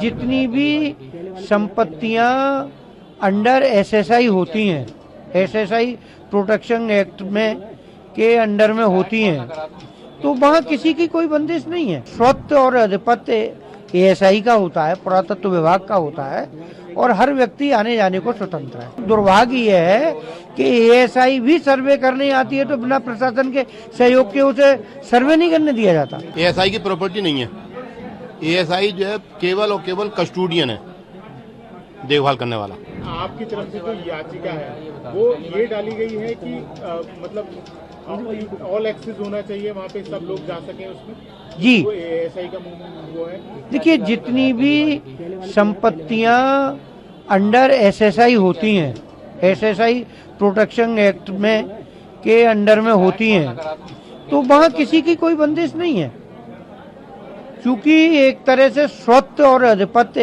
जितनी भी संपत्तियां अंडर एसएसआई होती हैं, एसएसआई प्रोटेक्शन एक्ट में के अंडर में होती हैं, तो वहाँ किसी की कोई बंदिश नहीं है। स्वत्व और अधिपत्य एएसआई का होता है, पुरातत्व विभाग का होता है, और हर व्यक्ति आने जाने को स्वतंत्र है। दुर्भाग्य यह है कि एएसआई भी सर्वे करने आती है तो बिना प्रशासन के सहयोग के उसे सर्वे नहीं करने दिया जाता। एएसआई की प्रॉपर्टी नहीं है। एएसआई जो है केवल और केवल कस्टोडियन है, देखभाल करने वाला। आपकी तरफ से जो याचिका है वो ये डाली गई है कि मतलब ऑल एक्सेस होना चाहिए, वहाँ पे सब लोग जा सकें उसमें जी। वो एएसआई का वो है। देखिए, जितनी भी संपत्तियां अंडर एसएसआई होती हैं, एसएसआई प्रोटेक्शन एक्ट में के अंडर में होती हैं, तो वहाँ किसी की कोई बंदिश नहीं है, क्योंकि एक तरह से स्वत्व और अधिपत्य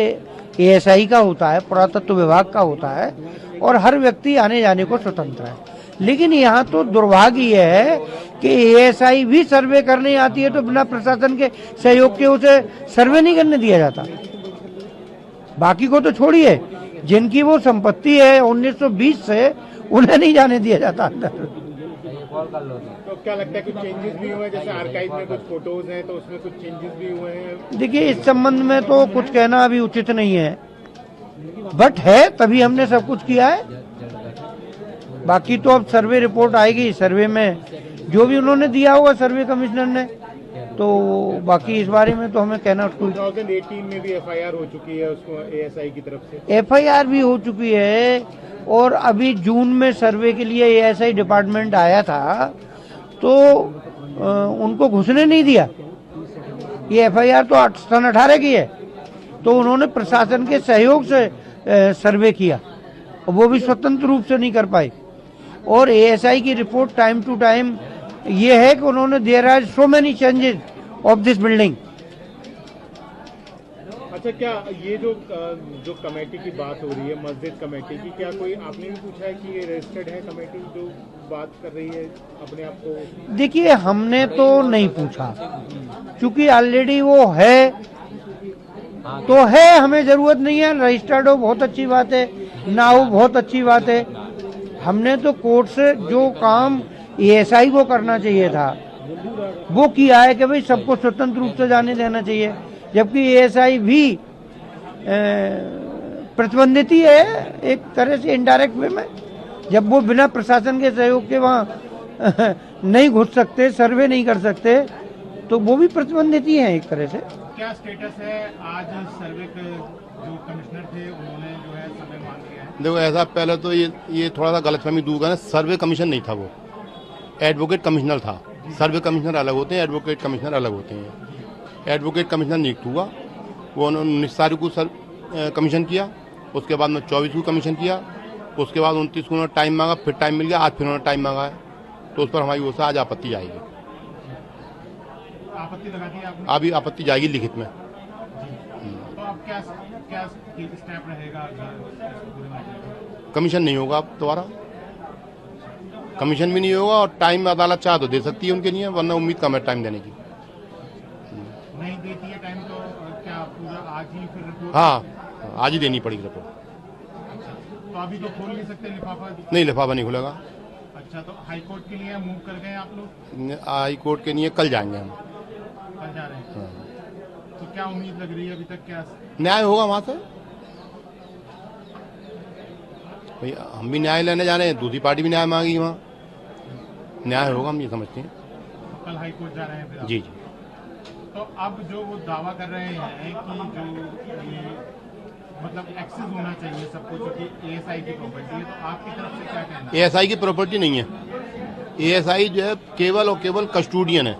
एएसआई का होता है, पुरातत्व विभाग का होता है, और हर व्यक्ति आने जाने को स्वतंत्र है। लेकिन यहाँ तो दुर्भाग्य यह है कि एएसआई भी सर्वे करने आती है तो बिना प्रशासन के सहयोग के उसे सर्वे नहीं करने दिया जाता। बाकी को तो छोड़िए, जिनकी वो संपत्ति है 1920 से, उन्हें नहीं जाने दिया जाता अंदर। तो क्या लगता है कुछ चेंजेस भी हुए हैं? जैसे आर्काइव में कुछ फोटोज हैं तो उसमें कुछ चेंजेस भी हुए हैं। देखिए, इस संबंध में तो कुछ कहना अभी उचित नहीं है, बट है तभी हमने सब कुछ किया है। बाकी तो अब सर्वे रिपोर्ट आएगी, सर्वे में जो भी उन्होंने दिया होगा सर्वे कमिश्नर ने, तो बाकी इस बारे में तो हमें कहना। 2018 में भी एफआईआर हो चुकी है उसको एएसआई की तरफ से। एफआईआर भी हो चुकी है, और अभी जून में सर्वे के लिए एएसआई डिपार्टमेंट आया था तो उनको घुसने नहीं दिया। ये एफआईआर तो सन 18 की है, तो उन्होंने प्रशासन के सहयोग से सर्वे किया, और वो भी स्वतंत्र रूप से नहीं कर पाए। और एएसआई की रिपोर्ट टाइम टू टाइम ये है कि उन्होंने there are so many changes of this building. अच्छा, क्या ये जो कमेटी की बात हो रही है, मस्जिद कमेटी की, क्या कोई आपने भी पूछा है कि ये रजिस्टर्ड है कमेटी जो बात कर रही है अपने आप को? देखिए, हमने तो नहीं पूछा, क्योंकि ऑलरेडी वो है तो है, हमें जरूरत नहीं है। रजिस्टर्ड हो बहुत अच्छी बात है, ना हो बहुत अच्छी बात है। हमने तो कोर्ट से जो काम एएसआई को करना चाहिए था वो किया है कि भाई सबको स्वतंत्र रूप से जाने देना चाहिए, जबकि एएसआई भी प्रतिबंधित ही है एक तरह से, इनडायरेक्ट वे में। जब वो बिना प्रशासन के सहयोग के वहाँ नहीं घुस सकते, सर्वे नहीं कर सकते, तो वो भी प्रतिबंधित ही है एक तरह से। क्या स्टेटस है आज सर्वे के जो कमिश्नर थे उन्होंने जो है सर्वे मांग लिया है? देखो, ऐसा पहले तो ये थोड़ा सा गलतफहमी दूर करना, सर्वे कमीशन नहीं था, वो एडवोकेट कमिश्नर था। सर्वे कमिश्नर अलग होते हैं, एडवोकेट कमिश्नर अलग होते हैं। एडवोकेट कमिश्नर नियुक्त हुआ, वो उन्होंने 19 तारीख को कमीशन किया, उसके बाद में 24 को कमीशन किया, उसके बाद 29 को उन्होंने टाइम मांगा, फिर टाइम मिल गया, आज फिर उन्होंने टाइम मांगा है, तो उस पर हमारी ओर से आज आपत्ति आएगी। आपत्ति लगा दी आपने? अभी आपत्ति जाएगी लिखित में। तो अब क्या स्टेप रहेगा? कमीशन नहीं होगा अब दोबारा, कमीशन भी नहीं होगा, और टाइम अदालत चाहे तो दे सकती है उनके लिए, वरना उम्मीद कम है टाइम देने की। नहीं देती है टाइम तो क्या पूरा आज ही फिर रिपोर्ट? हाँ, आज ही देनी पड़ेगी रिपोर्ट। अच्छा, तो अभी तो खोल नहीं सकते लिफाफा? नहीं, लिफाफा नहीं खुलेगा। अच्छा, तो हाई कोर्ट के लिए मूव कर गए आप लोग? हाई कोर्ट के लिए कल जाएंगे हम। कल जा रहे हैं? हाँ। तो क्या उम्मीद लग रही है अभी तक? क्या न्याय होगा वहाँ से? भाई हम भी न्याय लेने जा रहे हैं, दूसरी पार्टी भी न्याय मांगी, वहाँ न्याय होगा, हम ये समझते हैं। कल हाई कोर्ट जा रहे हैं फिर? जी जी। तो अब जो वो दावा कर रहे हैं कि जो ये मतलब एक्सेस होना चाहिए सबको, क्योंकि एएसआई की प्रॉपर्टी है, तो आपकी तरफ से क्या कहना है? एएसआई की प्रॉपर्टी नहीं है। एएसआई जो है केवल और केवल कस्टोडियन है,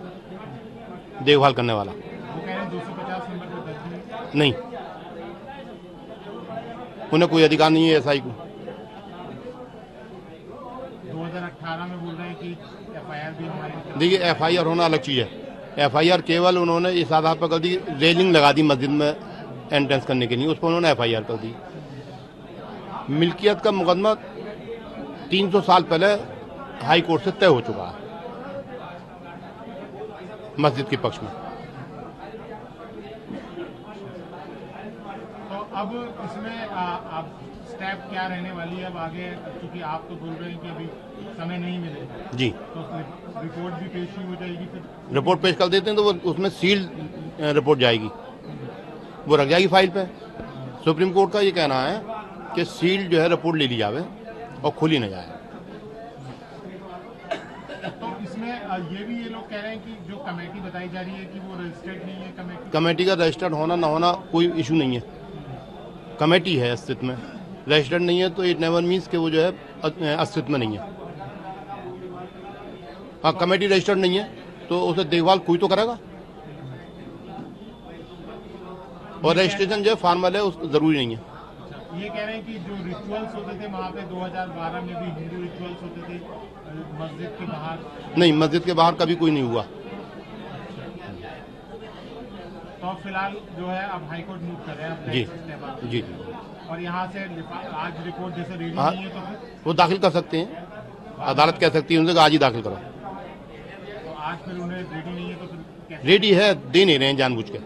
देखभाल करने वाला। वो कह रहे हैं 250 नंबर पर दर्ज नहीं, उन्हें कोई अधिकार नहीं है एएसआई को। 2018 में बोल रहे हैं कि एफआईआर भी हमारी। देखिए, एफआईआर होना अलग चीज़ है। एफआईआर केवल उन्होंने इस आधार पर कर दी, रेलिंग लगा दी मस्जिद में एंट्रेंस करने के लिए, उस पर उन्होंने एफआईआर कर दी। मिल्कियत का मुकदमा 300 साल पहले हाई कोर्ट से तय हो चुका है मस्जिद के पक्ष में। अब इसमें आप स्टेप क्या रहने वाली है अब आगे, क्योंकि आप तो बोल रहे हैं कि अभी समय नहीं मिलेगा, जी तो रिपोर्ट भी पेश ही हो जाएगी, फिर रिपोर्ट पेश कर देते हैं तो वो उसमें सील्ड रिपोर्ट जाएगी, वो रख जाएगी फाइल पे। सुप्रीम कोर्ट का ये कहना है कि सील्ड जो है रिपोर्ट ले ली जावे और खुली न जाए। तो इसमें ये भी ये लोग कह रहे हैं कि जो कमेटी बताई जा रही है कि वो रजिस्टर्ड नहीं है कमेटी। कमेटी का रजिस्टर्ड होना ना होना कोई इशू नहीं है, कमेटी है अस्तित्व में, रजिस्टर्ड नहीं है तो इट नेवर मीन्स कि वो जो है अस्तित्व में नहीं है। हाँ, कमेटी रजिस्टर्ड नहीं है तो उसे देखभाल कोई तो करेगा, और रजिस्ट्रेशन जो है फॉर्मल है, उस जरूरी नहीं है। ये कह रहे हैं कि जो रिचुअल्स होते थे वहाँ पे 2012 में भी हिंदू रिचुअल्स होते थे मस्जिद के बाहर। नहीं, मस्जिद के बाहर कभी कोई नहीं हुआ। तो फिलहाल जो है अब हाईकोर्ट मूव कर रहे हैं अपने जी स्टेप जी, और यहाँ से आज रिपोर्ट जैसे रेडी हाँ, नहीं है तो फिर वो दाखिल कर सकते हैं, अदालत कह सकती है उनसे कि आज ही दाखिल करो। तो आज फिर उन्हें रेडी नहीं है तो फिर कैसे? रेडी है, दे नहीं रहे हैं जानबूझ के।